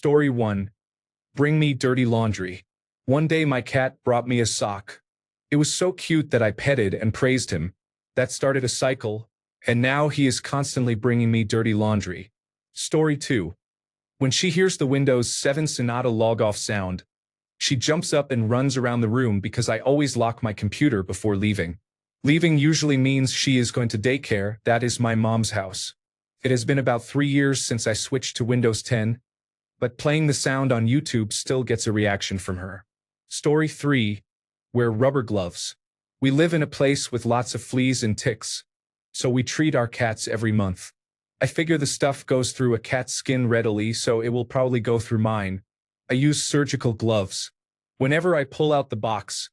Story 1. Bring me dirty laundry. One day my cat brought me a sock. It was so cute that I petted and praised him. That started a cycle, and now he is constantly bringing me dirty laundry. Story 2. When she hears the Windows 7 Sonata log-off sound, she jumps up and runs around the room because I always lock my computer before leaving. Leaving usually means she is going to daycare. That is my mom's house. It has been about 3 years since I switched to Windows 10, but playing the sound on YouTube still gets a reaction from her. Story 3. Wear rubber gloves. We live in a place with lots of fleas and ticks, so we treat our cats every month. I figure the stuff goes through a cat's skin readily, so it will probably go through mine. I use surgical gloves. Whenever I pull out the box,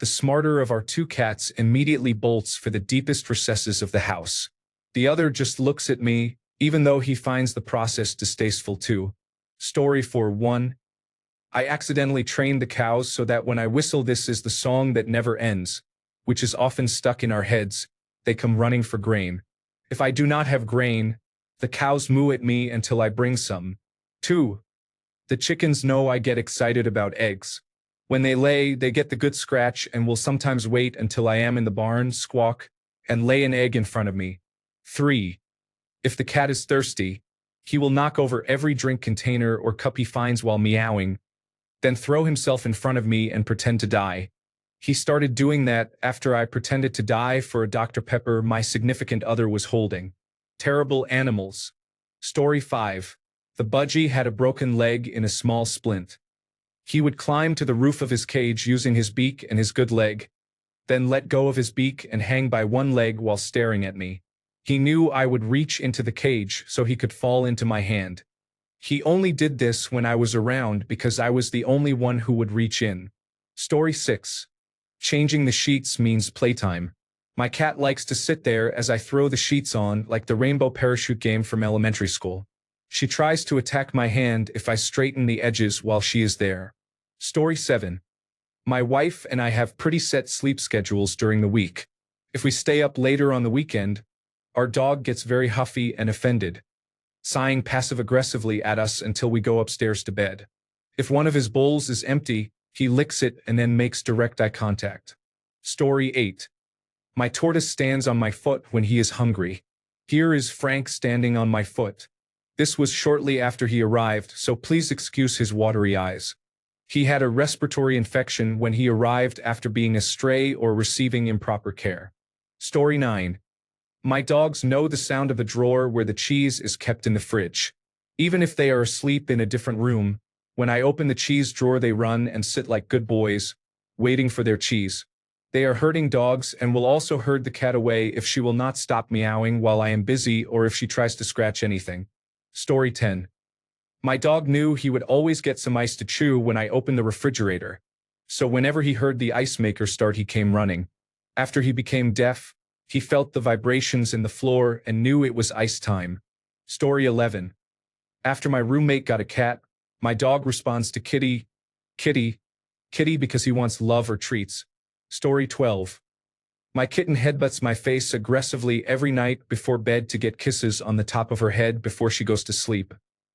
the smarter of our two cats immediately bolts for the deepest recesses of the house. The other just looks at me, even though he finds the process distasteful too. Story 4:1. I accidentally trained the cows so that when I whistle "This is the song that never ends," which is often stuck in our heads, they come running for grain. If I do not have grain, the cows moo at me until I bring some. 2. The chickens know I get excited about eggs. When they lay, they get the good scratch and will sometimes wait until I am in the barn, squawk, and lay an egg in front of me. 3. If the cat is thirsty, he will knock over every drink container or cup he finds while meowing, then throw himself in front of me and pretend to die. He started doing that after I pretended to die for a Dr. Pepper my significant other was holding. Terrible animals. Story 5. The budgie had a broken leg in a small splint. He would climb to the roof of his cage using his beak and his good leg, then let go of his beak and hang by one leg while staring at me. He knew I would reach into the cage so he could fall into my hand. He only did this when I was around because I was the only one who would reach in. Story 6. Changing the sheets means playtime. My cat likes to sit there as I throw the sheets on like the rainbow parachute game from elementary school. She tries to attack my hand if I straighten the edges while she is there. Story 7. My wife and I have pretty set sleep schedules during the week. If we stay up later on the weekend, our dog gets very huffy and offended, sighing passive-aggressively at us until we go upstairs to bed. If one of his bowls is empty, he licks it and then makes direct eye contact. Story 8. My tortoise stands on my foot when he is hungry. Here is Frank standing on my foot. This was shortly after he arrived, so please excuse his watery eyes. He had a respiratory infection when he arrived after being a stray or receiving improper care. Story 9. My dogs know the sound of the drawer where the cheese is kept in the fridge. Even if they are asleep in a different room, when I open the cheese drawer they run and sit like good boys, waiting for their cheese. They are herding dogs and will also herd the cat away if she will not stop meowing while I am busy or if she tries to scratch anything. Story 10. My dog knew he would always get some ice to chew when I opened the refrigerator, so whenever he heard the ice maker start he came running. After he became deaf, he felt the vibrations in the floor and knew it was ice time. Story 11. After my roommate got a cat, my dog responds to kitty, kitty, kitty because he wants love or treats. Story 12. My kitten headbutts my face aggressively every night before bed to get kisses on the top of her head before she goes to sleep.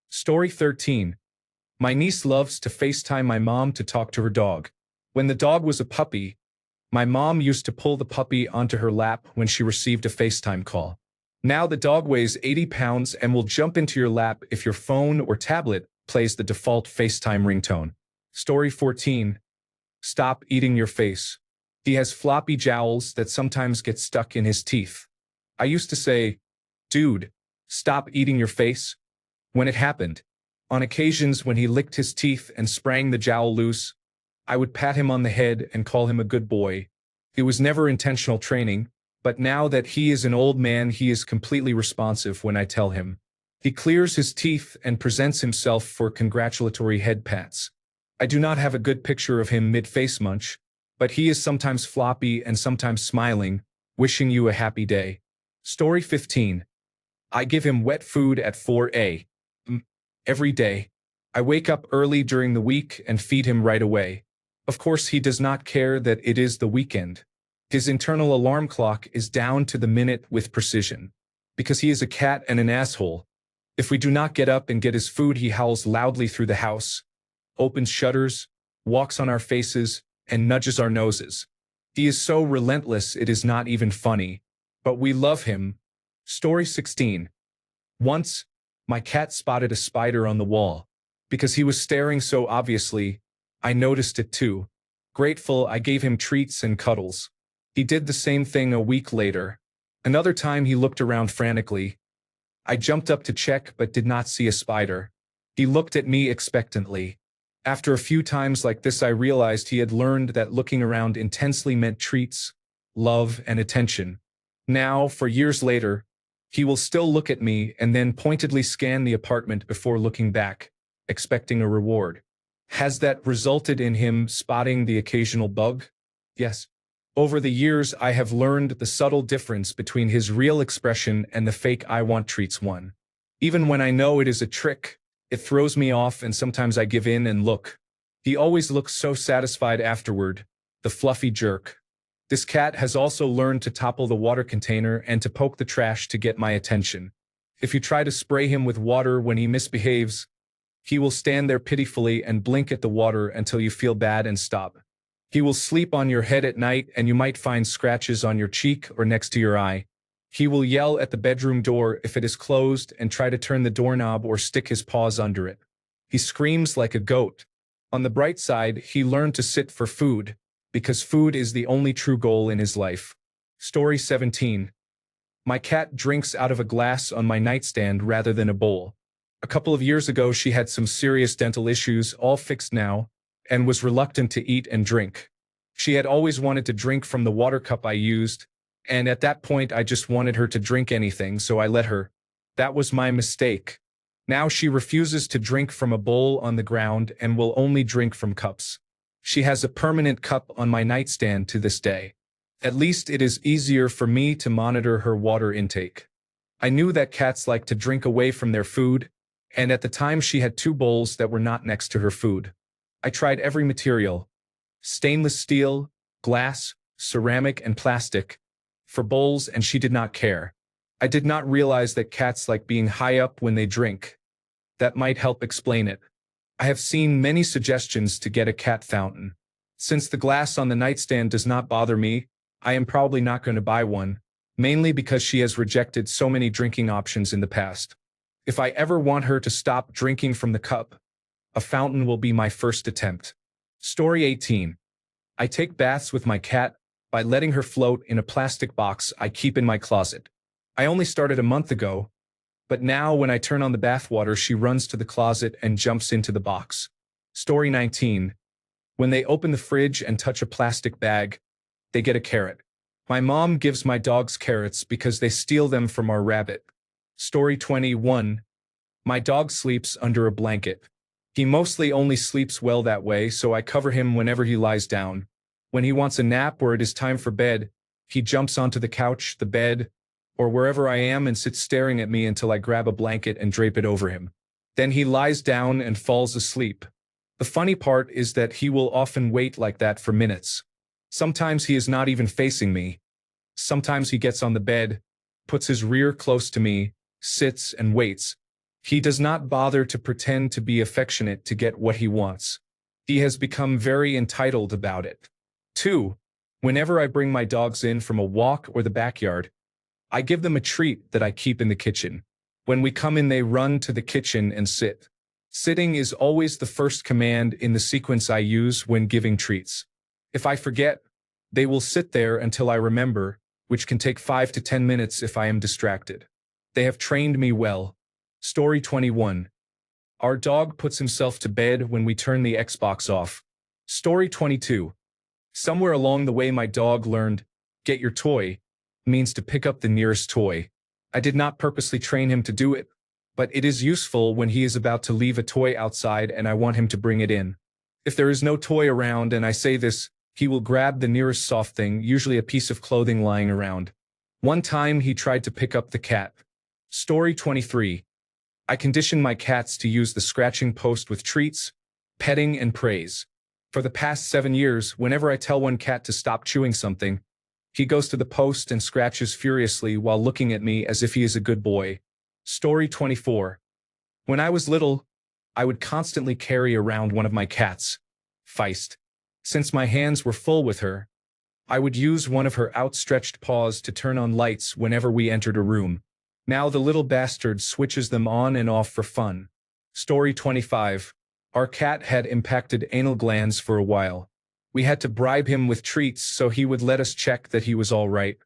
Story 13. My niece loves to FaceTime my mom to talk to her dog. When the dog was a puppy, my mom used to pull the puppy onto her lap when she received a FaceTime call. Now the dog weighs 80 pounds and will jump into your lap if your phone or tablet plays the default FaceTime ringtone. Story 14. Stop eating your face. He has floppy jowls that sometimes get stuck in his teeth. I used to say, "Dude, stop eating your face," when it happened. On occasions when he licked his teeth and sprang the jowl loose, I would pat him on the head and call him a good boy. It was never intentional training, but now that he is an old man he is completely responsive when I tell him. He clears his teeth and presents himself for congratulatory head pats. I do not have a good picture of him mid-face munch, but he is sometimes floppy and sometimes smiling, wishing you a happy day. Story 15. I give him wet food at 4 a.m. every day. I wake up early during the week and feed him right away. Of course, he does not care that it is the weekend. His internal alarm clock is down to the minute with precision. Because he is a cat and an asshole, If we do not get up and get his food, he howls loudly through the house, opens shutters, walks on our faces, and nudges our noses. He is so relentless it is not even funny. But we love him. Story 16. Once, my cat spotted a spider on the wall. Because he was staring so obviously, I noticed it too. Grateful, I gave him treats and cuddles. He did the same thing a week later. Another time he looked around frantically. I jumped up to check but did not see a spider. He looked at me expectantly. After a few times like this, I realized he had learned that looking around intensely meant treats, love, and attention. Now, for years later, he will still look at me and then pointedly scan the apartment before looking back, expecting a reward. Has that resulted in him spotting the occasional bug? Yes. Over the years, I have learned the subtle difference between his real expression and the fake I want treats one. Even when I know it is a trick, it throws me off and sometimes I give in and look. He always looks so satisfied afterward, the fluffy jerk. This cat has also learned to topple the water container and to poke the trash to get my attention. If you try to spray him with water when he misbehaves, he will stand there pitifully and blink at the water until you feel bad and stop. He will sleep on your head at night and you might find scratches on your cheek or next to your eye. He will yell at the bedroom door if it is closed and try to turn the doorknob or stick his paws under it. He screams like a goat. On the bright side, he learned to sit for food, because food is the only true goal in his life. Story 17. My cat drinks out of a glass on my nightstand rather than a bowl. A couple of years ago, she had some serious dental issues, all fixed now, and was reluctant to eat and drink. She had always wanted to drink from the water cup I used, and at that point I just wanted her to drink anything, so I let her. That was my mistake. Now she refuses to drink from a bowl on the ground and will only drink from cups. She has a permanent cup on my nightstand to this day. At least it is easier for me to monitor her water intake. I knew that cats like to drink away from their food, and at the time she had 2 bowls that were not next to her food. I tried every material: stainless steel, glass, ceramic, and plastic for bowls, and she did not care. I did not realize that cats like being high up when they drink. That might help explain it. I have seen many suggestions to get a cat fountain. Since the glass on the nightstand does not bother me, I am probably not going to buy one, mainly because she has rejected so many drinking options in the past. If I ever want her to stop drinking from the cup, a fountain will be my first attempt. Story 18. I take baths with my cat by letting her float in a plastic box I keep in my closet. I only started a month ago, but now when I turn on the bathwater, she runs to the closet and jumps into the box. Story 19. When they open the fridge and touch a plastic bag, they get a carrot. My mom gives my dogs carrots because they steal them from our rabbit. Story 21. My dog sleeps under a blanket. He mostly only sleeps well that way, so I cover him whenever he lies down. When he wants a nap or it is time for bed, he jumps onto the couch, the bed, or wherever I am and sits staring at me until I grab a blanket and drape it over him. Then he lies down and falls asleep. The funny part is that he will often wait like that for minutes. Sometimes he is not even facing me. Sometimes he gets on the bed, puts his rear close to me, sits and waits. He does not bother to pretend to be affectionate to get what he wants. He has become very entitled about it. 2. Whenever I bring my dogs in from a walk or the backyard, I give them a treat that I keep in the kitchen. When we come in, they run to the kitchen and sit. Sitting is always the first command in the sequence I use when giving treats. If I forget, they will sit there until I remember, which can take 5 to 10 minutes if I am distracted. They have trained me well. Story 21. Our dog puts himself to bed when we turn the Xbox off. Story 22. Somewhere along the way my dog learned, "Get your toy," means to pick up the nearest toy. I did not purposely train him to do it, but it is useful when he is about to leave a toy outside and I want him to bring it in. If there is no toy around and I say this, he will grab the nearest soft thing, usually a piece of clothing lying around. One time he tried to pick up the cat. Story 23. I condition my cats to use the scratching post with treats, petting, and praise. For the past 7 years, whenever I tell one cat to stop chewing something, he goes to the post and scratches furiously while looking at me as if he is a good boy. Story 24. When I was little, I would constantly carry around one of my cats, Feist. Since my hands were full with her, I would use one of her outstretched paws to turn on lights whenever we entered a room. Now the little bastard switches them on and off for fun. Story 25. Our cat had impacted anal glands for a while. We had to bribe him with treats so he would let us check that he was all right.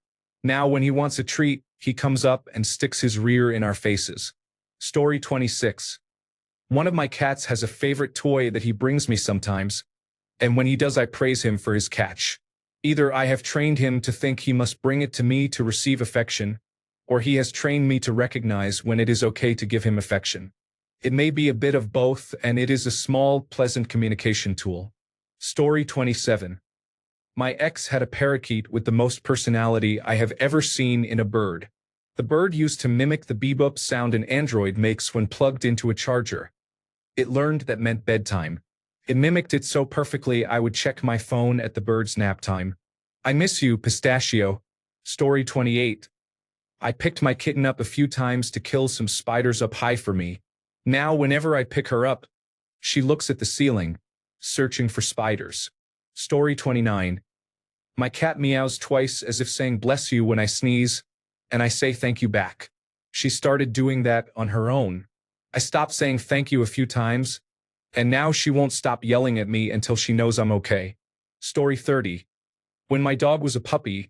Now when he wants a treat, he comes up and sticks his rear in our faces. Story 26. One of my cats has a favorite toy that he brings me sometimes, and when he does I praise him for his catch. Either I have trained him to think he must bring it to me to receive affection, or he has trained me to recognize when it is okay to give him affection. It may be a bit of both, and it is a small, pleasant communication tool. Story 27. My ex had a parakeet with the most personality I have ever seen in a bird. The bird used to mimic the beep-up sound an Android makes when plugged into a charger. It learned that meant bedtime. It mimicked it so perfectly I would check my phone at the bird's nap time. I miss you, Pistachio. Story 28. I picked my kitten up a few times to kill some spiders up high for me. Now whenever I pick her up, she looks at the ceiling, searching for spiders. Story 29. My cat meows twice as if saying bless you when I sneeze, and I say thank you back. She started doing that on her own. I stopped saying thank you a few times, and now she won't stop yelling at me until she knows I'm okay. Story 30. When my dog was a puppy,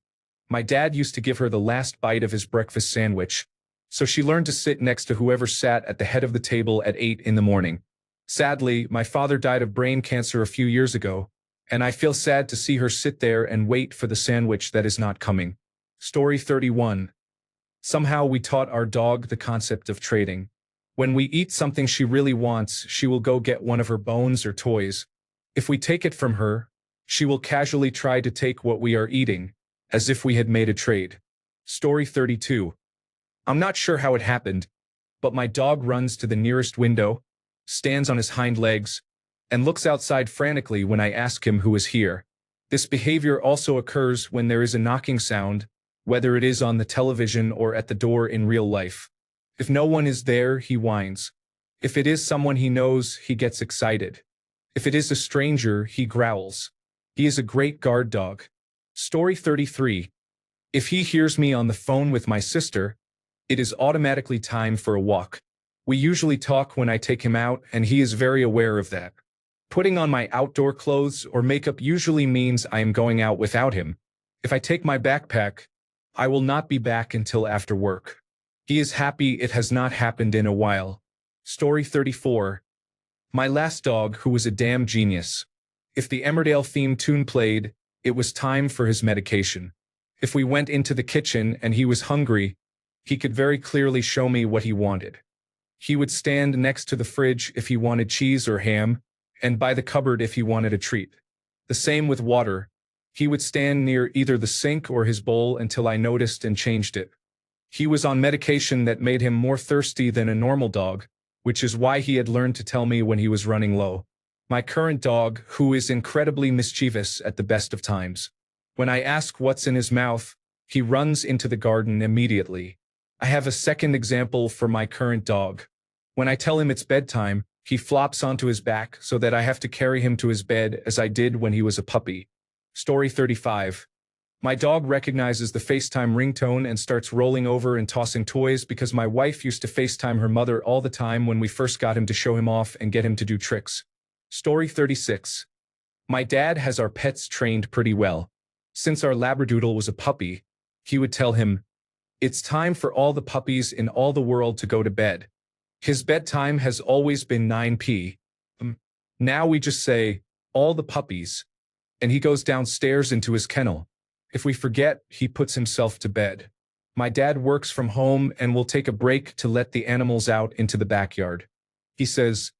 my dad used to give her the last bite of his breakfast sandwich, so she learned to sit next to whoever sat at the head of the table at 8 in the morning. Sadly, my father died of brain cancer a few years ago, and I feel sad to see her sit there and wait for the sandwich that is not coming. Story 31. Somehow we taught our dog the concept of trading. When we eat something she really wants, she will go get one of her bones or toys. If we take it from her, she will casually try to take what we are eating, as if we had made a trade. Story 32. I'm not sure how it happened, but my dog runs to the nearest window, stands on his hind legs, and looks outside frantically when I ask him who is here. This behavior also occurs when there is a knocking sound, whether it is on the television or at the door in real life. If no one is there, he whines. If it is someone he knows, he gets excited. If it is a stranger, he growls. He is a great guard dog. Story 33. If he hears me on the phone with my sister, it is automatically time for a walk. We usually talk when I take him out, and he is very aware of that. Putting on my outdoor clothes or makeup usually means I am going out without him. If I take my backpack, I will not be back until after work. He is happy it has not happened in a while. Story 34. My last dog, who was a damn genius. If the Emmerdale theme tune played, it was time for his medication. If we went into the kitchen and he was hungry, he could very clearly show me what he wanted. He would stand next to the fridge if he wanted cheese or ham, and by the cupboard if he wanted a treat. The same with water. He would stand near either the sink or his bowl until I noticed and changed it. He was on medication that made him more thirsty than a normal dog, which is why he had learned to tell me when he was running low. My current dog, who is incredibly mischievous at the best of times. When I ask what's in his mouth, he runs into the garden immediately. I have a second example for my current dog. When I tell him it's bedtime, he flops onto his back so that I have to carry him to his bed as I did when he was a puppy. Story 35. My dog recognizes the FaceTime ringtone and starts rolling over and tossing toys because my wife used to FaceTime her mother all the time when we first got him to show him off and get him to do tricks. Story 36. My dad has our pets trained pretty well. Since our Labradoodle was a puppy, he would tell him, "It's time for all the puppies in all the world to go to bed." His bedtime has always been 9 p.m. Now we just say, "All the puppies," and he goes downstairs into his kennel. If we forget, he puts himself to bed. My dad works from home and will take a break to let the animals out into the backyard. He says,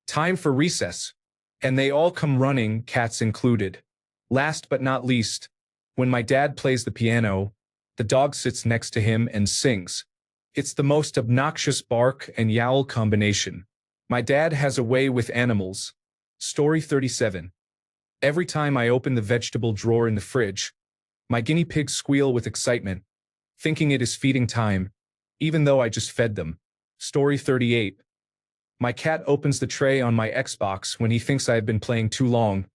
"Time for recess," and they all come running, cats included. Last but not least, when my dad plays the piano, the dog sits next to him and sings. It's the most obnoxious bark and yowl combination. My dad has a way with animals. Story 37. Every time I open the vegetable drawer in the fridge, my guinea pigs squeal with excitement, thinking it is feeding time, even though I just fed them. Story 38. My cat opens the tray on my Xbox when he thinks I have been playing too long,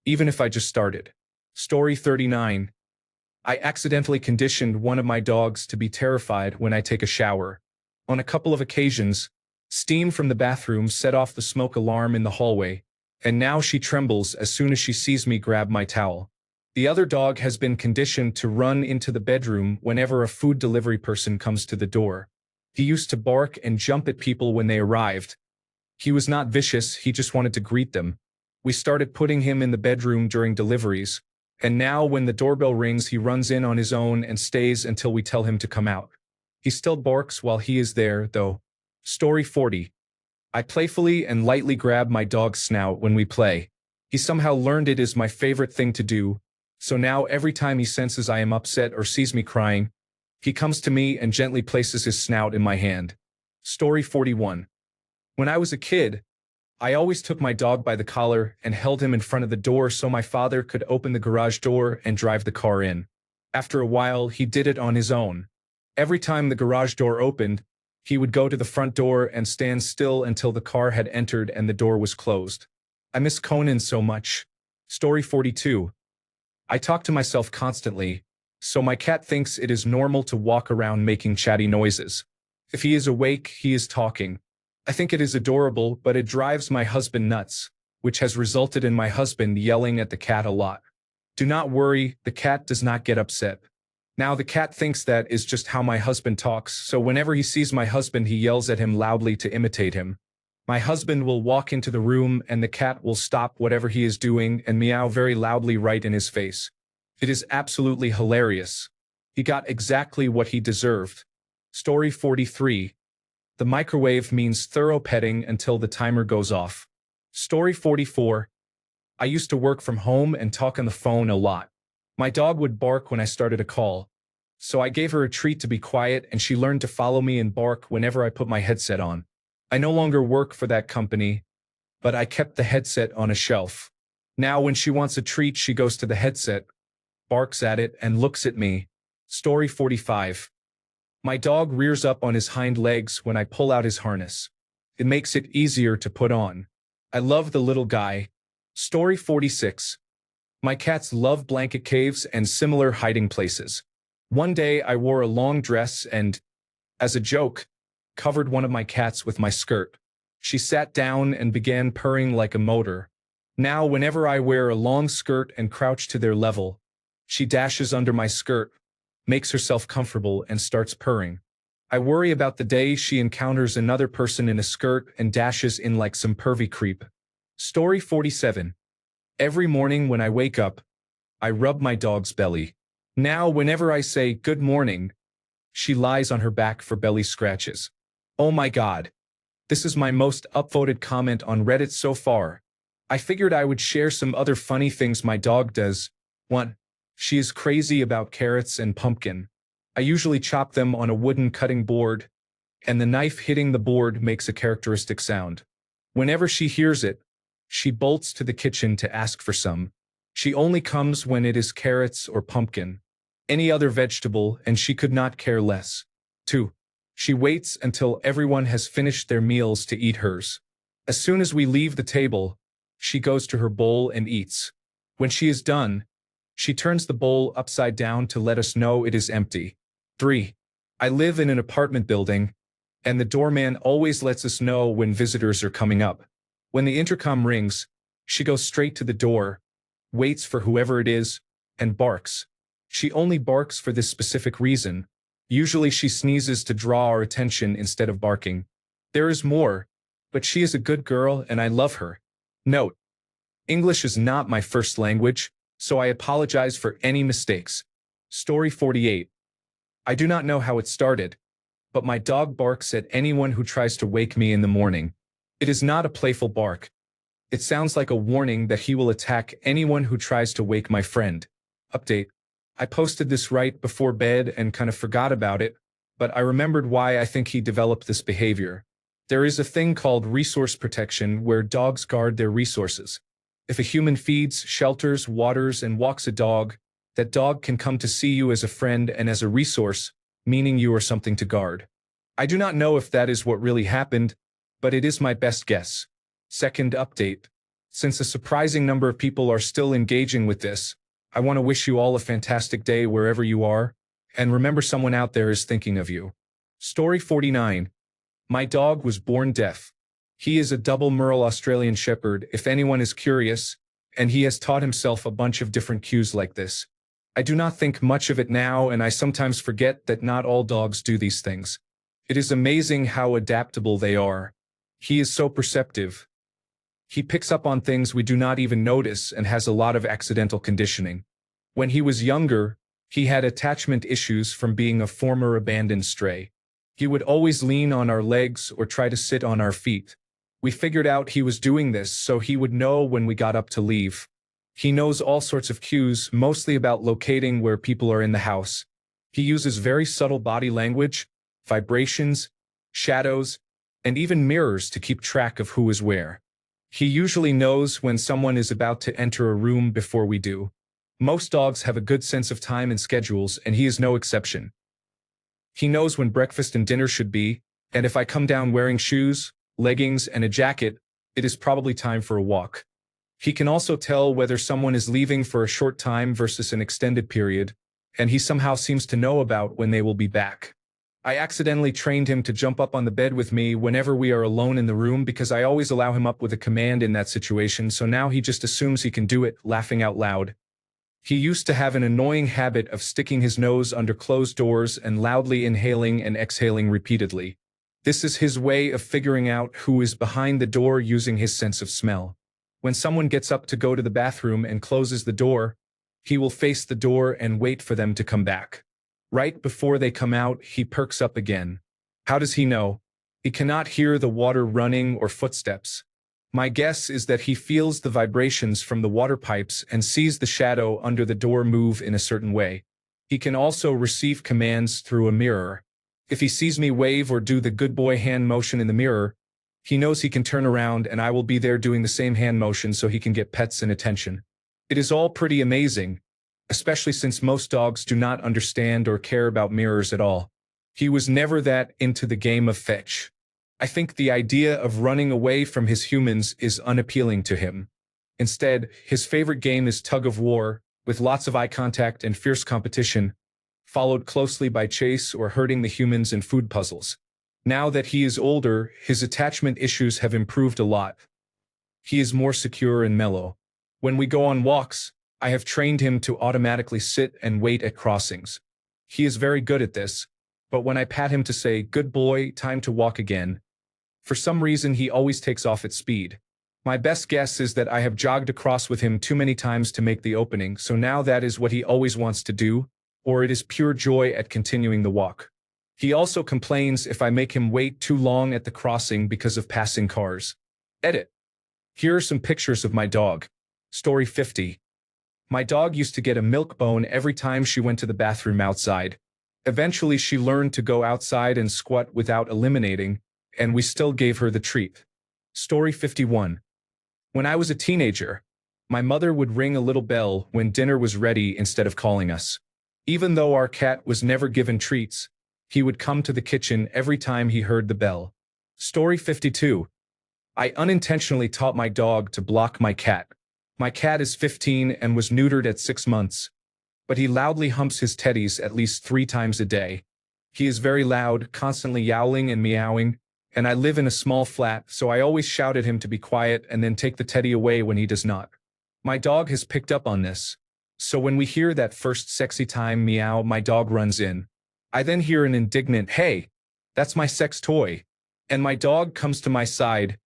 even if I just started. Story 39. I accidentally conditioned one of my dogs to be terrified when I take a shower. On a couple of occasions, steam from the bathroom set off the smoke alarm in the hallway, and now she trembles as soon as she sees me grab my towel. The other dog has been conditioned to run into the bedroom whenever a food delivery person comes to the door. He used to bark and jump at people when they arrived. He was not vicious, he just wanted to greet them. We started putting him in the bedroom during deliveries, and now when the doorbell rings he runs in on his own and stays until we tell him to come out. He still barks while he is there, though. Story 40. I playfully and lightly grab my dog's snout when we play. He somehow learned it is my favorite thing to do, so now every time he senses I am upset or sees me crying, he comes to me and gently places his snout in my hand. Story 41. When I was a kid, I always took my dog by the collar and held him in front of the door so my father could open the garage door and drive the car in. After a while, he did it on his own. Every time the garage door opened, he would go to the front door and stand still until the car had entered and the door was closed. I miss Conan so much. Story 42. I talk to myself constantly, so my cat thinks it is normal to walk around making chatty noises. If he is awake, he is talking. I think it is adorable, but it drives my husband nuts, which has resulted in my husband yelling at the cat a lot. Do not worry, the cat does not get upset. Now the cat thinks that is just how my husband talks, so whenever he sees my husband he yells at him loudly to imitate him. My husband will walk into the room and the cat will stop whatever he is doing and meow very loudly right in his face. It is absolutely hilarious. He got exactly what he deserved. Story 43. The microwave means thorough petting until the timer goes off. Story 44. I used to work from home and talk on the phone a lot. My dog would bark when I started a call, so I gave her a treat to be quiet and she learned to follow me and bark whenever I put my headset on. I no longer work for that company, but I kept the headset on a shelf. Now when she wants a treat she goes to the headset, barks at it, and looks at me. Story 45. My dog rears up on his hind legs when I pull out his harness. It makes it easier to put on. I love the little guy. Story 46. My cats love blanket caves and similar hiding places. One day I wore a long dress and, as a joke, covered one of my cats with my skirt. She sat down and began purring like a motor. Now whenever I wear a long skirt and crouch to their level, she dashes under my skirt, makes herself comfortable and starts purring. I worry about the day she encounters another person in a skirt and dashes in like some pervy creep. Story 47. Every morning when I wake up, I rub my dog's belly. Now whenever I say good morning, she lies on her back for belly scratches. Oh my god. This is my most upvoted comment on Reddit so far. I figured I would share some other funny things my dog does. 1. She is crazy about carrots and pumpkin. I usually chop them on a wooden cutting board, and the knife hitting the board makes a characteristic sound. Whenever she hears it, she bolts to the kitchen to ask for some. She only comes when it is carrots or pumpkin. Any other vegetable, and she could not care less. 2. She waits until everyone has finished their meals to eat hers. As soon as we leave the table, she goes to her bowl and eats. When she is done, she turns the bowl upside down to let us know it is empty. 3. I live in an apartment building, and the doorman always lets us know when visitors are coming up. When the intercom rings, she goes straight to the door, waits for whoever it is, and barks. She only barks for this specific reason. Usually she sneezes to draw our attention instead of barking. There is more, but she is a good girl and I love her. Note: English is not my first language, so I apologize for any mistakes. Story 48. I do not know how it started, but my dog barks at anyone who tries to wake me in the morning. It is not a playful bark. It sounds like a warning that he will attack anyone who tries to wake my friend. Update: I posted this right before bed and kind of forgot about it, but I remembered why I think he developed this behavior. There is a thing called resource protection where dogs guard their resources. If a human feeds, shelters, waters, and walks a dog, that dog can come to see you as a friend and as a resource, meaning you are something to guard. I do not know if that is what really happened, but it is my best guess. Second update. Since a surprising number of people are still engaging with this, I want to wish you all a fantastic day wherever you are, and remember someone out there is thinking of you. Story 49. My dog was born deaf. He is a double Merle Australian Shepherd, if anyone is curious, and he has taught himself a bunch of different cues like this. I do not think much of it now, and I sometimes forget that not all dogs do these things. It is amazing how adaptable they are. He is so perceptive. He picks up on things we do not even notice and has a lot of accidental conditioning. When he was younger, he had attachment issues from being a former abandoned stray. He would always lean on our legs or try to sit on our feet. We figured out he was doing this so he would know when we got up to leave. He knows all sorts of cues, mostly about locating where people are in the house. He uses very subtle body language, vibrations, shadows, and even mirrors to keep track of who is where. He usually knows when someone is about to enter a room before we do. Most dogs have a good sense of time and schedules, and he is no exception. He knows when breakfast and dinner should be, and if I come down wearing shoes, leggings, and a jacket, it is probably time for a walk. He can also tell whether someone is leaving for a short time versus an extended period, and he somehow seems to know about when they will be back. I accidentally trained him to jump up on the bed with me whenever we are alone in the room because I always allow him up with a command in that situation, so now he just assumes he can do it, laughing out loud. He used to have an annoying habit of sticking his nose under closed doors and loudly inhaling and exhaling repeatedly. This is his way of figuring out who is behind the door using his sense of smell. When someone gets up to go to the bathroom and closes the door, he will face the door and wait for them to come back. Right before they come out, he perks up again. How does he know? He cannot hear the water running or footsteps. My guess is that he feels the vibrations from the water pipes and sees the shadow under the door move in a certain way. He can also receive commands through a mirror. If he sees me wave or do the good boy hand motion in the mirror, he knows he can turn around and I will be there doing the same hand motion so he can get pets and attention. It is all pretty amazing, especially since most dogs do not understand or care about mirrors at all. He was never that into the game of fetch. I think the idea of running away from his humans is unappealing to him. Instead, his favorite game is tug of war, with lots of eye contact and fierce competition, followed closely by chase or herding the humans in food puzzles. Now that he is older, his attachment issues have improved a lot. He is more secure and mellow. When we go on walks, I have trained him to automatically sit and wait at crossings. He is very good at this, but when I pat him to say, "Good boy, time to walk again," for some reason he always takes off at speed. My best guess is that I have jogged across with him too many times to make the opening, so now that is what he always wants to do, or it is pure joy at continuing the walk. He also complains if I make him wait too long at the crossing because of passing cars. Edit. Here are some pictures of my dog. Story 50. My dog used to get a milk bone every time she went to the bathroom outside. Eventually she learned to go outside and squat without eliminating, and we still gave her the treat. Story 51. When I was a teenager, my mother would ring a little bell when dinner was ready instead of calling us. Even though our cat was never given treats, he would come to the kitchen every time he heard the bell. Story 52. I unintentionally taught my dog to block my cat. My cat is 15 and was neutered at 6 months, but he loudly humps his teddies at least 3 times a day. He is very loud, constantly yowling and meowing, and I live in a small flat, so I always shout at him to be quiet and then take the teddy away when he does not. My dog has picked up on this, so when we hear that first sexy time meow, my dog runs in. I then hear an indignant, "Hey, that's my sex toy," and my dog comes to my side,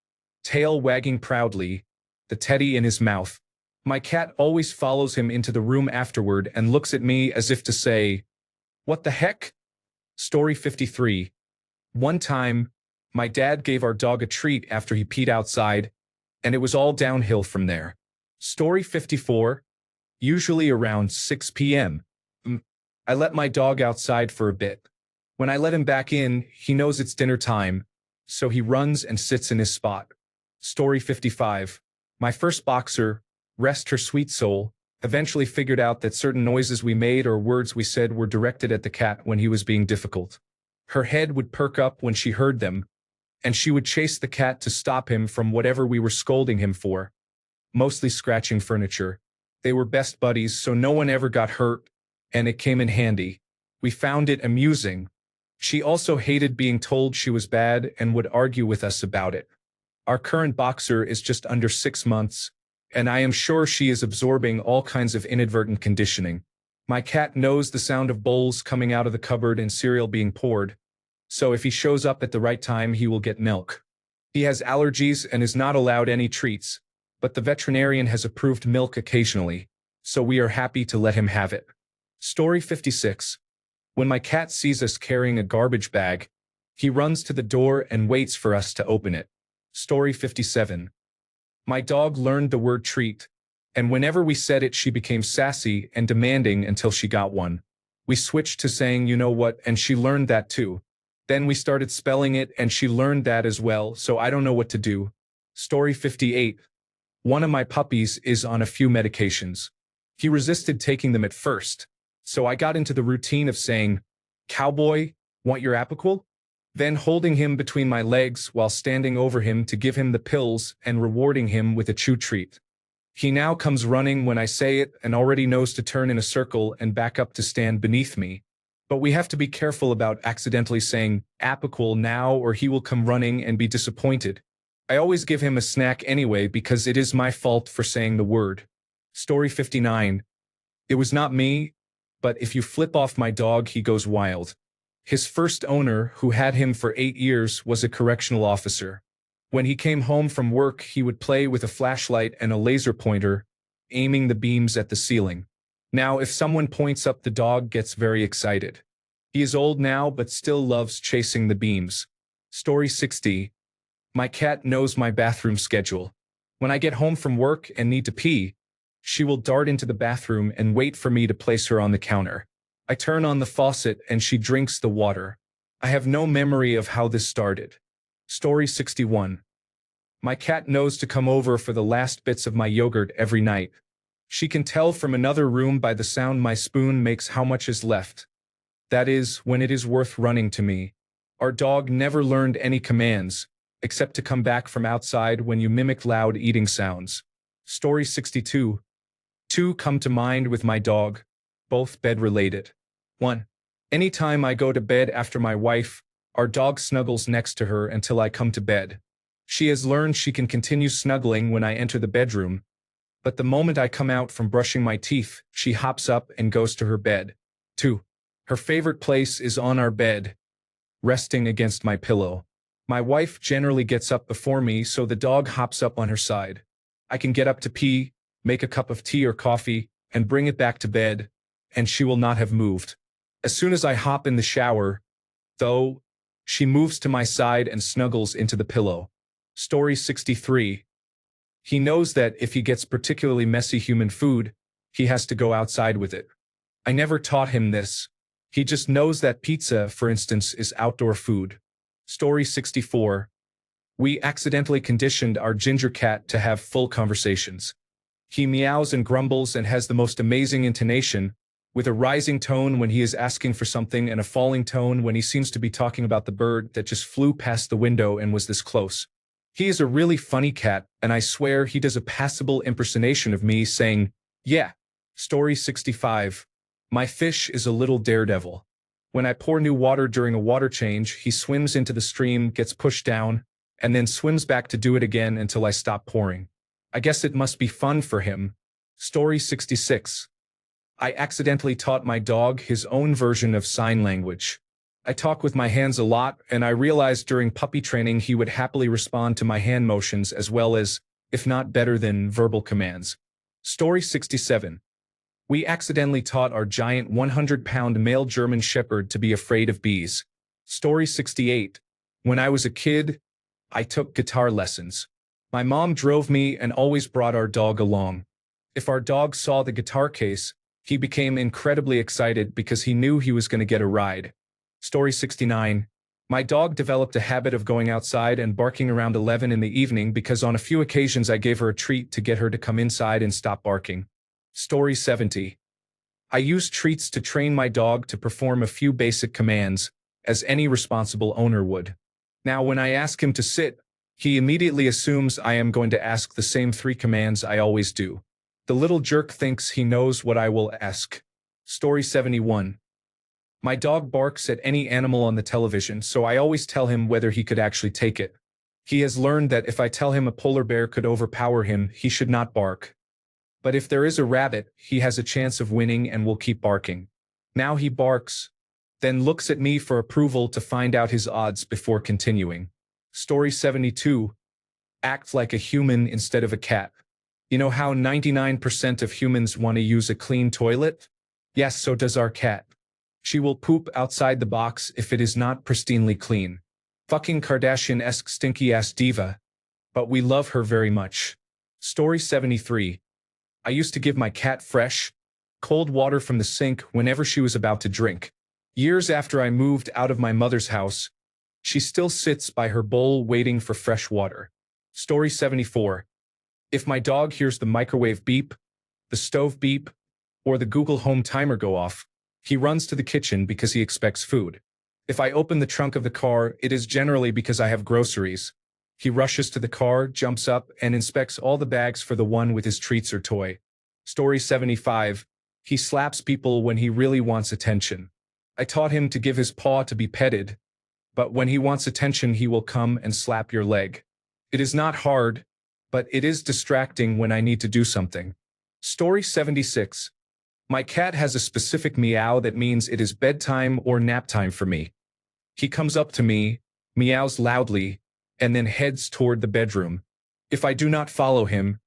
tail wagging proudly, the teddy in his mouth. My cat always follows him into the room afterward and looks at me as if to say, "What the heck?" Story 53. One time, my dad gave our dog a treat after he peed outside, and it was all downhill from there. Story 54. Usually around 6 p.m. I let my dog outside for a bit. When I let him back in, he knows it's dinner time, so he runs and sits in his spot. Story 55. My first boxer, rest her sweet soul, eventually figured out that certain noises we made or words we said were directed at the cat when he was being difficult. Her head would perk up when she heard them, and she would chase the cat to stop him from whatever we were scolding him for, mostly scratching furniture. They were best buddies, so no one ever got hurt, and it came in handy. We found it amusing. She also hated being told she was bad and would argue with us about it. Our current boxer is just under 6 months, and I am sure she is absorbing all kinds of inadvertent conditioning. My cat knows the sound of bowls coming out of the cupboard and cereal being poured, so if he shows up at the right time, he will get milk. He has allergies and is not allowed any treats, but the veterinarian has approved milk occasionally, so we are happy to let him have it. Story 56. When my cat sees us carrying a garbage bag, he runs to the door and waits for us to open it. Story 57. My dog learned the word treat, and whenever we said it, she became sassy and demanding until she got one. We switched to saying you know what, and she learned that too. Then we started spelling it and she learned that as well, so I don't know what to do. Story 58. One of my puppies is on a few medications. He resisted taking them at first, so I got into the routine of saying, "Cowboy, want your Apoquel?" Then holding him between my legs while standing over him to give him the pills and rewarding him with a chew treat. He now comes running when I say it and already knows to turn in a circle and back up to stand beneath me. But we have to be careful about accidentally saying Apoquel now or he will come running and be disappointed. I always give him a snack anyway because it is my fault for saying the word. Story 59. It was not me, but if you flip off my dog, he goes wild. His first owner, who had him for 8 years, was a correctional officer. When he came home from work, he would play with a flashlight and a laser pointer, aiming the beams at the ceiling. Now, if someone points up, the dog gets very excited. He is old now, but still loves chasing the beams. Story 60. My cat knows my bathroom schedule. When I get home from work and need to pee, she will dart into the bathroom and wait for me to place her on the counter. I turn on the faucet and she drinks the water. I have no memory of how this started. Story 61. My cat knows to come over for the last bits of my yogurt every night. She can tell from another room by the sound my spoon makes how much is left. That is, when it is worth running to me. Our dog never learned any commands, except to come back from outside when you mimic loud eating sounds. Story 62. Two come to mind with my dog, both bed-related. 1. Anytime I go to bed after my wife, our dog snuggles next to her until I come to bed. She has learned she can continue snuggling when I enter the bedroom, but the moment I come out from brushing my teeth, she hops up and goes to her bed. 2. Her favorite place is on our bed, resting against my pillow. My wife generally gets up before me, so the dog hops up on her side. I can get up to pee, make a cup of tea or coffee, and bring it back to bed, and she will not have moved. As soon as I hop in the shower, though, she moves to my side and snuggles into the pillow. Story 63. He knows that if he gets particularly messy human food, he has to go outside with it. I never taught him this. He just knows that pizza, for instance, is outdoor food. Story 64. We accidentally conditioned our ginger cat to have full conversations. He meows and grumbles and has the most amazing intonation, with a rising tone when he is asking for something and a falling tone when he seems to be talking about the bird that just flew past the window and was this close. He is a really funny cat, and I swear he does a passable impersonation of me saying, "Yeah." Story 65. My fish is a little daredevil. When I pour new water during a water change, he swims into the stream, gets pushed down, and then swims back to do it again until I stop pouring. I guess it must be fun for him. Story 66. I accidentally taught my dog his own version of sign language. I talk with my hands a lot, and I realized during puppy training he would happily respond to my hand motions as well as, if not better than, verbal commands. Story 67. We accidentally taught our giant 100-pound male German Shepherd to be afraid of bees. Story 68. When I was a kid, I took guitar lessons. My mom drove me and always brought our dog along. If our dog saw the guitar case, he became incredibly excited because he knew he was going to get a ride. Story 69. My dog developed a habit of going outside and barking around 11 in the evening because on a few occasions I gave her a treat to get her to come inside and stop barking. Story 70. I use treats to train my dog to perform a few basic commands, as any responsible owner would. Now, when I ask him to sit, he immediately assumes I am going to ask the same 3 commands I always do. The little jerk thinks he knows what I will ask. Story 71. My dog barks at any animal on the television, so I always tell him whether he could actually take it. He has learned that if I tell him a polar bear could overpower him, he should not bark. But if there is a rabbit, he has a chance of winning and will keep barking. Now he barks, then looks at me for approval to find out his odds before continuing. Story 72. Act like a human instead of a cat. You know how 99% of humans want to use a clean toilet? Yes, so does our cat. She will poop outside the box if it is not pristinely clean. Fucking Kardashian-esque stinky-ass diva. But we love her very much. Story 73. I used to give my cat fresh, cold water from the sink whenever she was about to drink. Years after I moved out of my mother's house, she still sits by her bowl waiting for fresh water. Story 74. If my dog hears the microwave beep, the stove beep, or the Google Home timer go off, he runs to the kitchen because he expects food. If I open the trunk of the car, it is generally because I have groceries. He rushes to the car, jumps up, and inspects all the bags for the one with his treats or toy. Story 75. He slaps people when he really wants attention. I taught him to give his paw to be petted, but when he wants attention he will come and slap your leg. It is not hard, but it is distracting when I need to do something. Story 76. My cat has a specific meow that means it is bedtime or nap time for me. He comes up to me, meows loudly, and then heads toward the bedroom. If I do not follow him,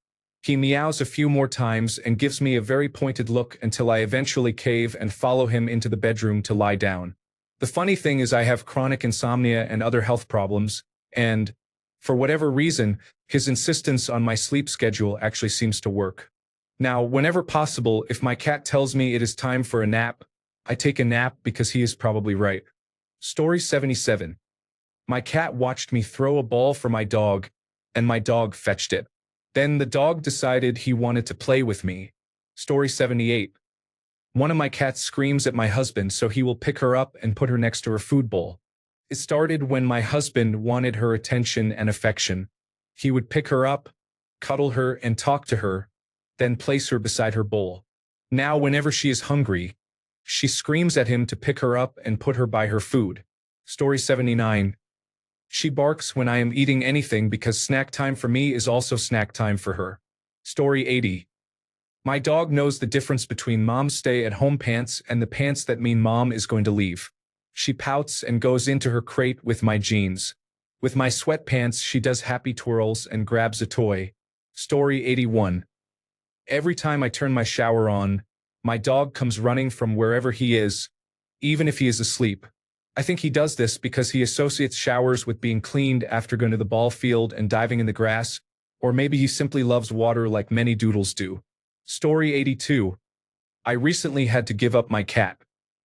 he meows a few more times and gives me a very pointed look until I eventually cave and follow him into the bedroom to lie down. The funny thing is I have chronic insomnia and other health problems, and, for whatever reason, his insistence on my sleep schedule actually seems to work. Now, whenever possible, if my cat tells me it is time for a nap, I take a nap because he is probably right. Story 77. My cat watched me throw a ball for my dog, and my dog fetched it. Then the dog decided he wanted to play with me. Story 78. One of my cats screams at my husband, so he will pick her up and put her next to her food bowl. It started when my husband wanted her attention and affection. He would pick her up, cuddle her, and talk to her, then place her beside her bowl. Now, whenever she is hungry, she screams at him to pick her up and put her by her food. Story 79. She barks when I am eating anything because snack time for me is also snack time for her. Story 80. My dog knows the difference between mom's stay-at-home pants and the pants that mean mom is going to leave. She pouts and goes into her crate with my jeans. With my sweatpants, she does happy twirls and grabs a toy. Story 81. Every time I turn my shower on, my dog comes running from wherever he is, even if he is asleep. I think he does this because he associates showers with being cleaned after going to the ball field and diving in the grass, or maybe he simply loves water like many doodles do. Story 82. I recently had to give up my cat.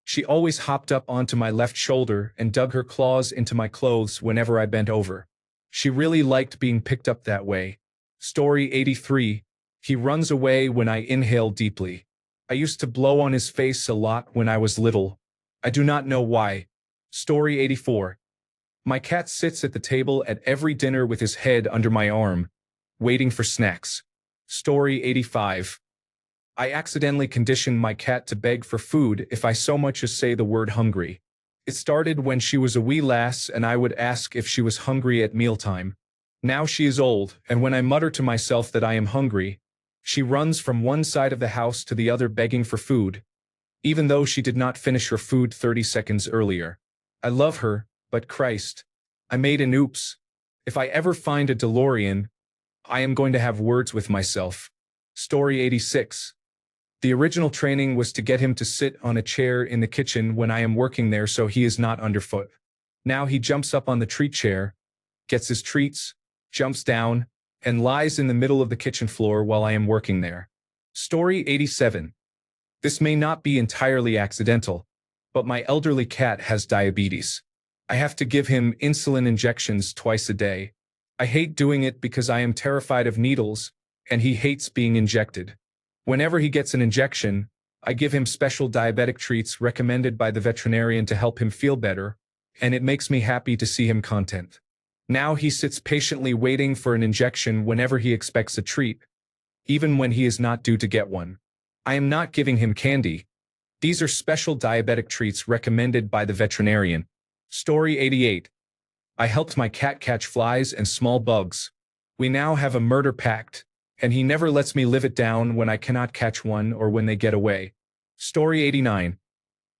She always hopped up onto my left shoulder and dug her claws into my clothes whenever I bent over. She really liked being picked up that way. Story 83. He runs away when I inhale deeply. I used to blow on his face a lot when I was little. I do not know why. Story 84. My cat sits at the table at every dinner with his head under my arm, waiting for snacks. Story 85. I accidentally conditioned my cat to beg for food if I so much as say the word hungry. It started when she was a wee lass and I would ask if she was hungry at mealtime. Now she is old, and when I mutter to myself that I am hungry, she runs from one side of the house to the other begging for food, even though she did not finish her food 30 seconds earlier. I love her, but Christ, I made an oops. If I ever find a DeLorean, I am going to have words with myself. Story 86. The original training was to get him to sit on a chair in the kitchen when I am working there so he is not underfoot. Now he jumps up on the treat chair, gets his treats, jumps down, and lies in the middle of the kitchen floor while I am working there. Story 87. This may not be entirely accidental, but my elderly cat has diabetes. I have to give him insulin injections twice a day. I hate doing it because I am terrified of needles, and he hates being injected. Whenever he gets an injection, I give him special diabetic treats recommended by the veterinarian to help him feel better, and it makes me happy to see him content. Now he sits patiently waiting for an injection whenever he expects a treat, even when he is not due to get one. I am not giving him candy. These are special diabetic treats recommended by the veterinarian. Story 88. I helped my cat catch flies and small bugs. We now have a murder pact, and he never lets me live it down when I cannot catch one or when they get away. Story 89.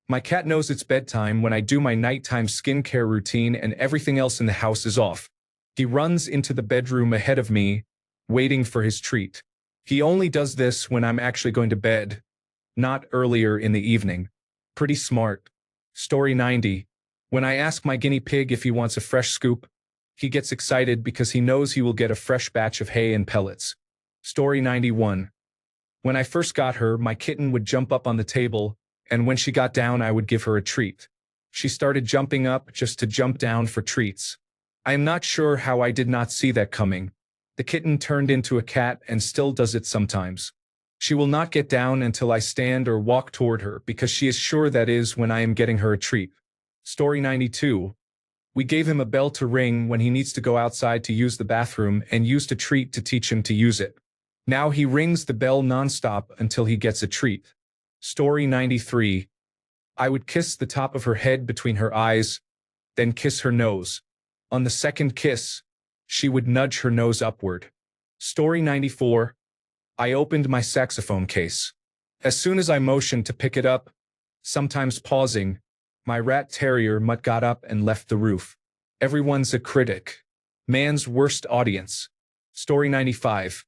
My cat knows it's bedtime when I do my nighttime skincare routine and everything else in the house is off. He runs into the bedroom ahead of me, waiting for his treat. He only does this when I'm actually going to bed, not earlier in the evening. Pretty smart. Story 90. When I ask my guinea pig if he wants a fresh scoop, he gets excited because he knows he will get a fresh batch of hay and pellets. Story 91. When I first got her, my kitten would jump up on the table, and when she got down, I would give her a treat. She started jumping up just to jump down for treats. I am not sure how I did not see that coming. The kitten turned into a cat and still does it sometimes. She will not get down until I stand or walk toward her because she is sure that is when I am getting her a treat. Story 92. We gave him a bell to ring when he needs to go outside to use the bathroom and used a treat to teach him to use it. Now he rings the bell nonstop until he gets a treat. Story 93. I would kiss the top of her head between her eyes, then kiss her nose. On the second kiss, she would nudge her nose upward. Story 94. I opened my saxophone case. As soon as I motioned to pick it up, sometimes pausing, my rat terrier Mutt got up and left the roof. Everyone's a critic. Man's worst audience. Story 95.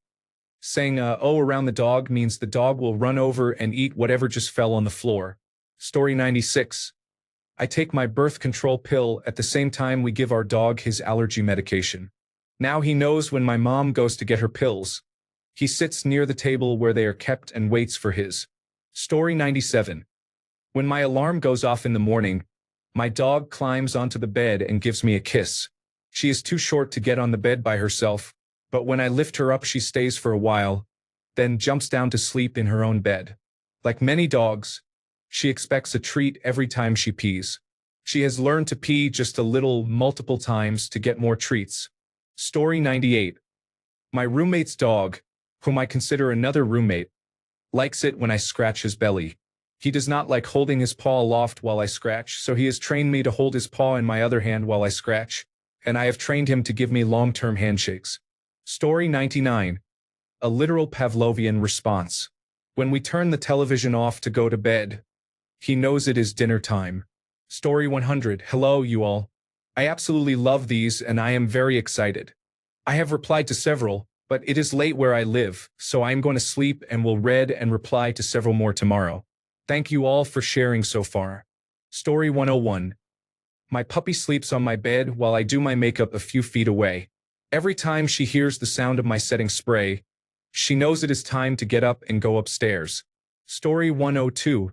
Saying oh around the dog means the dog will run over and eat whatever just fell on the floor. Story 96. I take my birth control pill at the same time we give our dog his allergy medication. Now he knows when my mom goes to get her pills. He sits near the table where they are kept and waits for his. Story 97. When my alarm goes off in the morning, my dog climbs onto the bed and gives me a kiss. She is too short to get on the bed by herself, but when I lift her up she stays for a while, then jumps down to sleep in her own bed. Like many dogs, she expects a treat every time she pees. She has learned to pee just a little multiple times to get more treats. Story 98. My roommate's dog, whom I consider another roommate, likes it when I scratch his belly. He does not like holding his paw aloft while I scratch, so he has trained me to hold his paw in my other hand while I scratch, and I have trained him to give me long-term handshakes. Story 99. A literal Pavlovian response. When we turn the television off to go to bed, he knows it is dinner time. Story 100. Hello, you all. I absolutely love these and I am very excited. I have replied to several, but it is late where I live, so I am going to sleep and will read and reply to several more tomorrow. Thank you all for sharing so far. Story 101. My puppy sleeps on my bed while I do my makeup a few feet away. Every time she hears the sound of my setting spray, she knows it is time to get up and go upstairs. Story 102.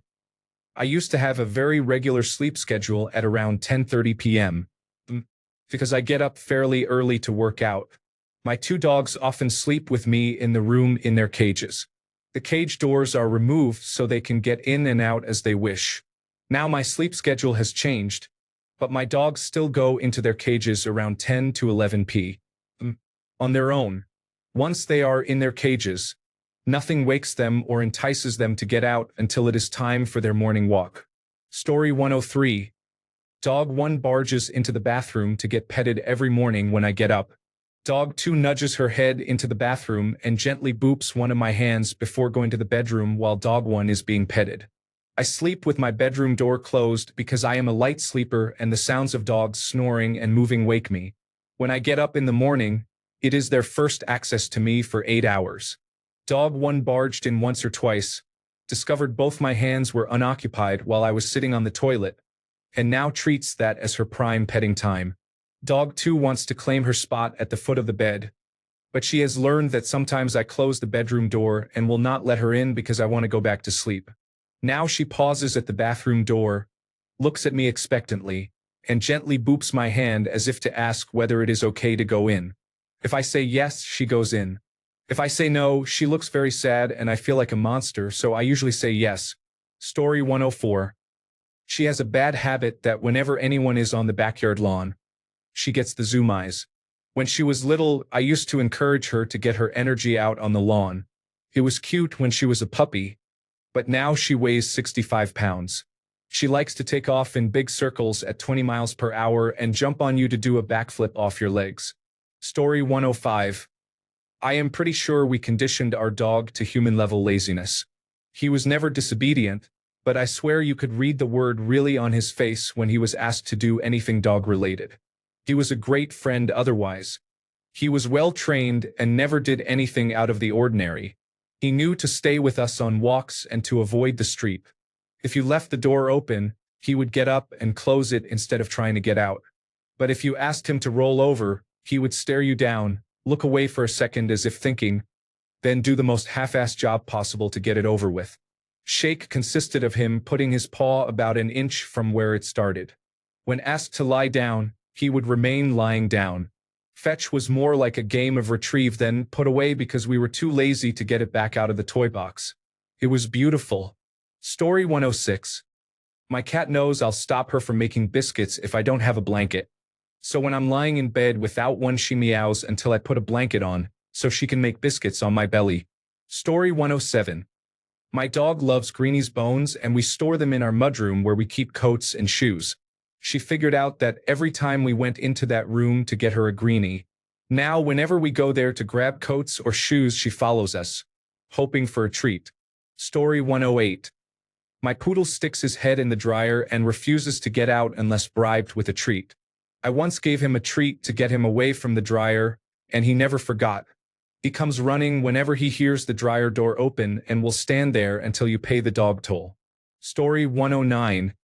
I used to have a very regular sleep schedule at around 10:30 p.m. because I get up fairly early to work out. My two dogs often sleep with me in the room in their cages. The cage doors are removed so they can get in and out as they wish. Now my sleep schedule has changed, but my dogs still go into their cages around 10 to 11 p.m. on their own. Once they are in their cages, nothing wakes them or entices them to get out until it is time for their morning walk. Story 103. Dog 1 barges into the bathroom to get petted every morning when I get up. Dog 2 nudges her head into the bathroom and gently boops one of my hands before going to the bedroom while dog 1 is being petted. I sleep with my bedroom door closed because I am a light sleeper and the sounds of dogs snoring and moving wake me. When I get up in the morning, it is their first access to me for 8 hours. Dog 1 barged in once or twice, discovered both my hands were unoccupied while I was sitting on the toilet, and now treats that as her prime petting time. Dog 2 wants to claim her spot at the foot of the bed, but she has learned that sometimes I close the bedroom door and will not let her in because I want to go back to sleep. Now she pauses at the bathroom door, looks at me expectantly, and gently boops my hand as if to ask whether it is okay to go in. If I say yes, she goes in. If I say no, she looks very sad and I feel like a monster, so I usually say yes. Story 104. She has a bad habit that whenever anyone is on the backyard lawn, she gets the zoom eyes. When she was little, I used to encourage her to get her energy out on the lawn. It was cute when she was a puppy, but now she weighs 65 pounds. She likes to take off in big circles at 20 miles per hour and jump on you to do a backflip off your legs. Story 105. I am pretty sure we conditioned our dog to human-level laziness. He was never disobedient, but I swear you could read the word really on his face when he was asked to do anything dog-related. He was a great friend otherwise. He was well-trained and never did anything out of the ordinary. He knew to stay with us on walks and to avoid the street. If you left the door open, he would get up and close it instead of trying to get out. But if you asked him to roll over, he would stare you down, look away for a second as if thinking, then do the most half-assed job possible to get it over with. Shake consisted of him putting his paw about an inch from where it started. When asked to lie down, he would remain lying down. Fetch was more like a game of retrieve than put away because we were too lazy to get it back out of the toy box. It was beautiful. Story 106. My cat knows I'll stop her from making biscuits if I don't have a blanket. So when I'm lying in bed without one, she meows until I put a blanket on, so she can make biscuits on my belly. Story 107. My dog loves Greenie's bones and we store them in our mudroom where we keep coats and shoes. She figured out that every time we went into that room to get her a Greenie. Now whenever we go there to grab coats or shoes, she follows us, hoping for a treat. Story 108. My poodle sticks his head in the dryer and refuses to get out unless bribed with a treat. I once gave him a treat to get him away from the dryer, and he never forgot. He comes running whenever he hears the dryer door open and will stand there until you pay the dog toll. Story 109.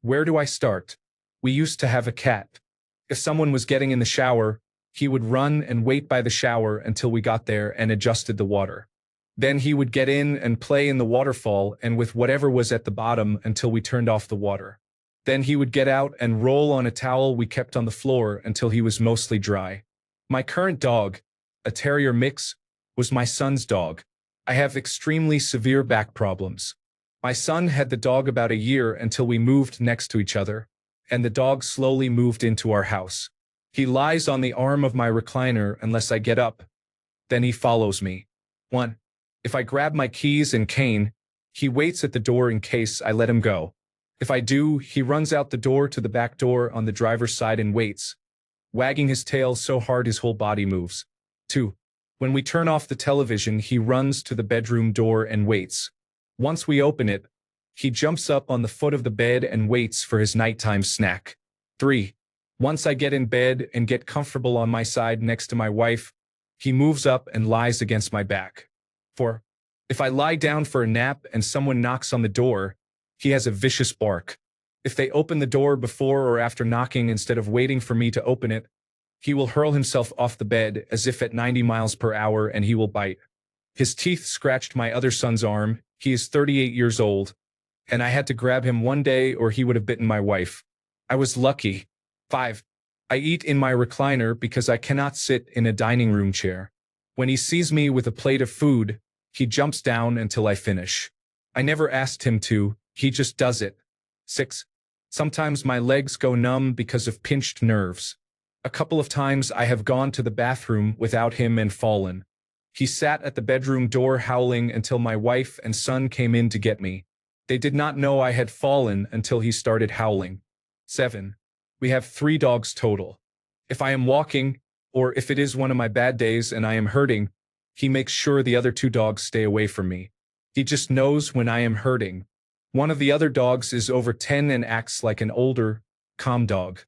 Where do I start? We used to have a cat. If someone was getting in the shower, he would run and wait by the shower until we got there and adjusted the water. Then he would get in and play in the waterfall and with whatever was at the bottom until we turned off the water. Then he would get out and roll on a towel we kept on the floor until he was mostly dry. My current dog, a terrier mix, was my son's dog. I have extremely severe back problems. My son had the dog about a year until we moved next to each other, and the dog slowly moved into our house. He lies on the arm of my recliner unless I get up. Then he follows me. 1. If I grab my keys and cane, he waits at the door in case I let him go. If I do, he runs out the door to the back door on the driver's side and waits, wagging his tail so hard his whole body moves. 2. When we turn off the television, he runs to the bedroom door and waits. Once we open it, he jumps up on the foot of the bed and waits for his nighttime snack. 3. Once I get in bed and get comfortable on my side next to my wife, he moves up and lies against my back. 4. If I lie down for a nap and someone knocks on the door, he has a vicious bark. If they open the door before or after knocking instead of waiting for me to open it, he will hurl himself off the bed as if at 90 miles per hour and he will bite. His teeth scratched my other son's arm. He is 38 years old, and I had to grab him one day or he would have bitten my wife. I was lucky. 5. I eat in my recliner because I cannot sit in a dining room chair. When he sees me with a plate of food, he jumps down until I finish. I never asked him to, he just does it. 6. Sometimes my legs go numb because of pinched nerves. A couple of times I have gone to the bathroom without him and fallen. He sat at the bedroom door howling until my wife and son came in to get me. They did not know I had fallen until he started howling. 7. We have 3 dogs total. If I am walking, or if it is one of my bad days and I am hurting, he makes sure the other 2 dogs stay away from me. He just knows when I am hurting. One of the other dogs is over 10 and acts like an older, calm dog.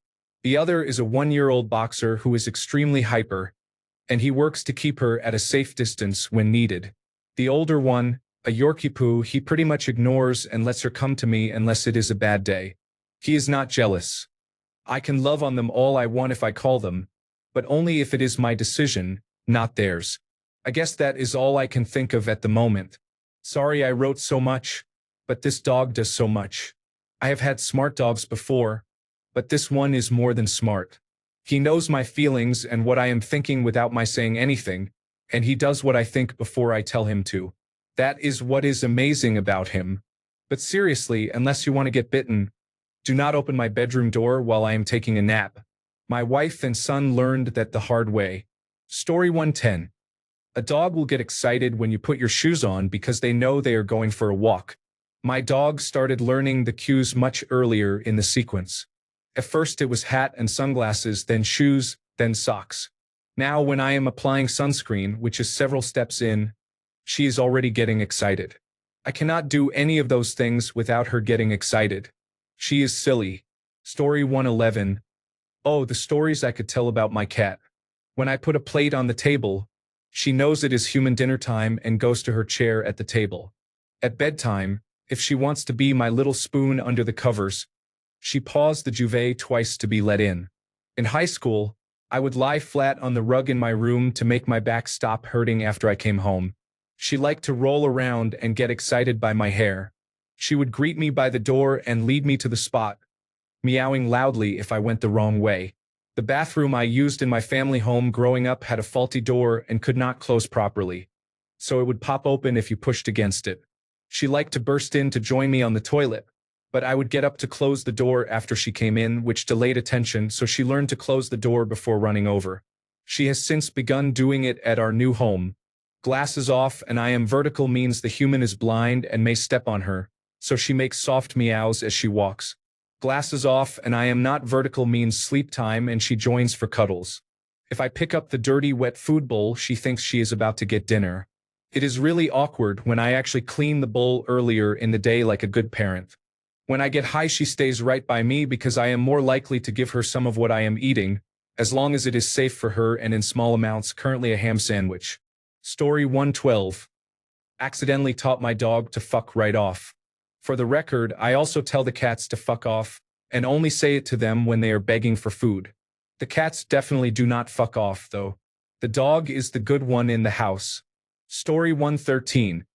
The other is a 1-year-old boxer who is extremely hyper, and he works to keep her at a safe distance when needed. The older one, a Yorkie Poo, he pretty much ignores and lets her come to me unless it is a bad day. He is not jealous. I can love on them all I want if I call them, but only if it is my decision, not theirs. I guess that is all I can think of at the moment. Sorry I wrote so much, but this dog does so much. I have had smart dogs before, but this one is more than smart. He knows my feelings and what I am thinking without my saying anything, and he does what I think before I tell him to. That is what is amazing about him. But seriously, unless you want to get bitten, do not open my bedroom door while I am taking a nap. My wife and son learned that the hard way. Story 110. A dog will get excited when you put your shoes on because they know they are going for a walk. My dog started learning the cues much earlier in the sequence. At first it was hat and sunglasses, then shoes, then socks. Now when I am applying sunscreen, which is several steps in, she is already getting excited. I cannot do any of those things without her getting excited. She is silly. Story 111. Oh, the stories I could tell about my cat. When I put a plate on the table, she knows it is human dinner time and goes to her chair at the table. At bedtime, if she wants to be my little spoon under the covers, she paws the duvet twice to be let in. In high school, I would lie flat on the rug in my room to make my back stop hurting after I came home. She liked to roll around and get excited by my hair. She would greet me by the door and lead me to the spot, meowing loudly if I went the wrong way. The bathroom I used in my family home growing up had a faulty door and could not close properly, so it would pop open if you pushed against it. She liked to burst in to join me on the toilet, but I would get up to close the door after she came in, which delayed attention, so she learned to close the door before running over. She has since begun doing it at our new home. Glasses off and I am vertical means the human is blind and may step on her, so she makes soft meows as she walks. Glasses off and I am not vertical means sleep time and she joins for cuddles. If I pick up the dirty wet food bowl, she thinks she is about to get dinner. It is really awkward when I actually clean the bowl earlier in the day like a good parent. When I get high, she stays right by me because I am more likely to give her some of what I am eating, as long as it is safe for her and in small amounts, currently a ham sandwich. Story 112. Accidentally taught my dog to fuck right off. For the record, I also tell the cats to fuck off, and only say it to them when they are begging for food. The cats definitely do not fuck off, though. The dog is the good one in the house. Story 113.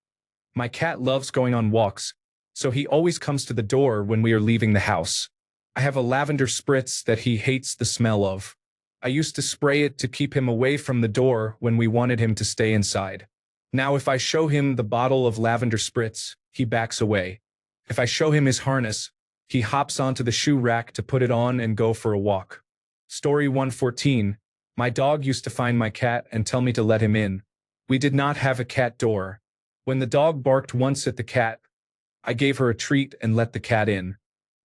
My cat loves going on walks, so he always comes to the door when we are leaving the house. I have a lavender spritz that he hates the smell of. I used to spray it to keep him away from the door when we wanted him to stay inside. Now if I show him the bottle of lavender spritz, he backs away. If I show him his harness, he hops onto the shoe rack to put it on and go for a walk. Story 114. My dog used to find my cat and tell me to let him in. We did not have a cat door. When the dog barked once at the cat, I gave her a treat and let the cat in.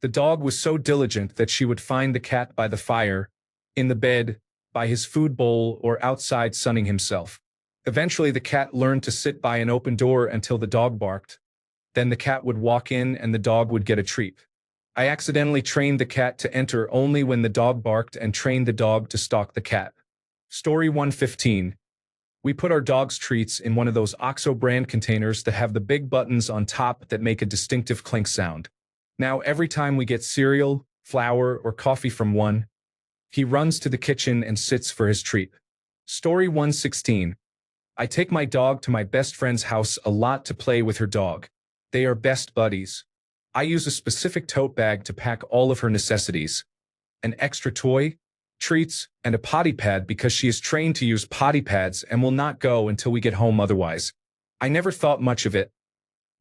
The dog was so diligent that she would find the cat by the fire, in the bed, by his food bowl, or outside sunning himself. Eventually the cat learned to sit by an open door until the dog barked. Then the cat would walk in and the dog would get a treat. I accidentally trained the cat to enter only when the dog barked and trained the dog to stalk the cat. Story 115. We put our dog's treats in one of those OXO brand containers that have the big buttons on top that make a distinctive clink sound. Now every time we get cereal, flour, or coffee from one, he runs to the kitchen and sits for his treat. Story 116. I take my dog to my best friend's house a lot to play with her dog. They are best buddies. I use a specific tote bag to pack all of her necessities. An extra toy, treats, and a potty pad because she is trained to use potty pads and will not go until we get home otherwise. I never thought much of it.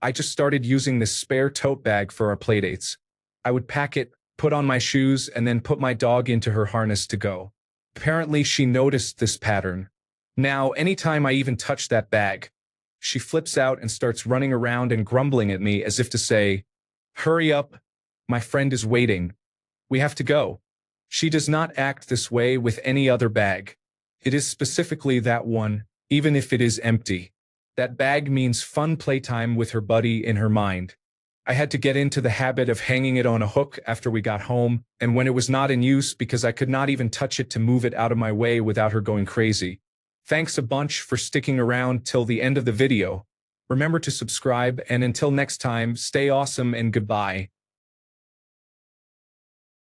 I just started using this spare tote bag for our playdates. I would pack it, put on my shoes, and then put my dog into her harness to go. Apparently she noticed this pattern. Now, anytime I even touch that bag, she flips out and starts running around and grumbling at me as if to say, "Hurry up, my friend is waiting. We have to go." She does not act this way with any other bag. It is specifically that one, even if it is empty. That bag means fun playtime with her buddy in her mind. I had to get into the habit of hanging it on a hook after we got home, and when it was not in use because I could not even touch it to move it out of my way without her going crazy. Thanks a bunch for sticking around till the end of the video. Remember to subscribe, and until next time, stay awesome and goodbye.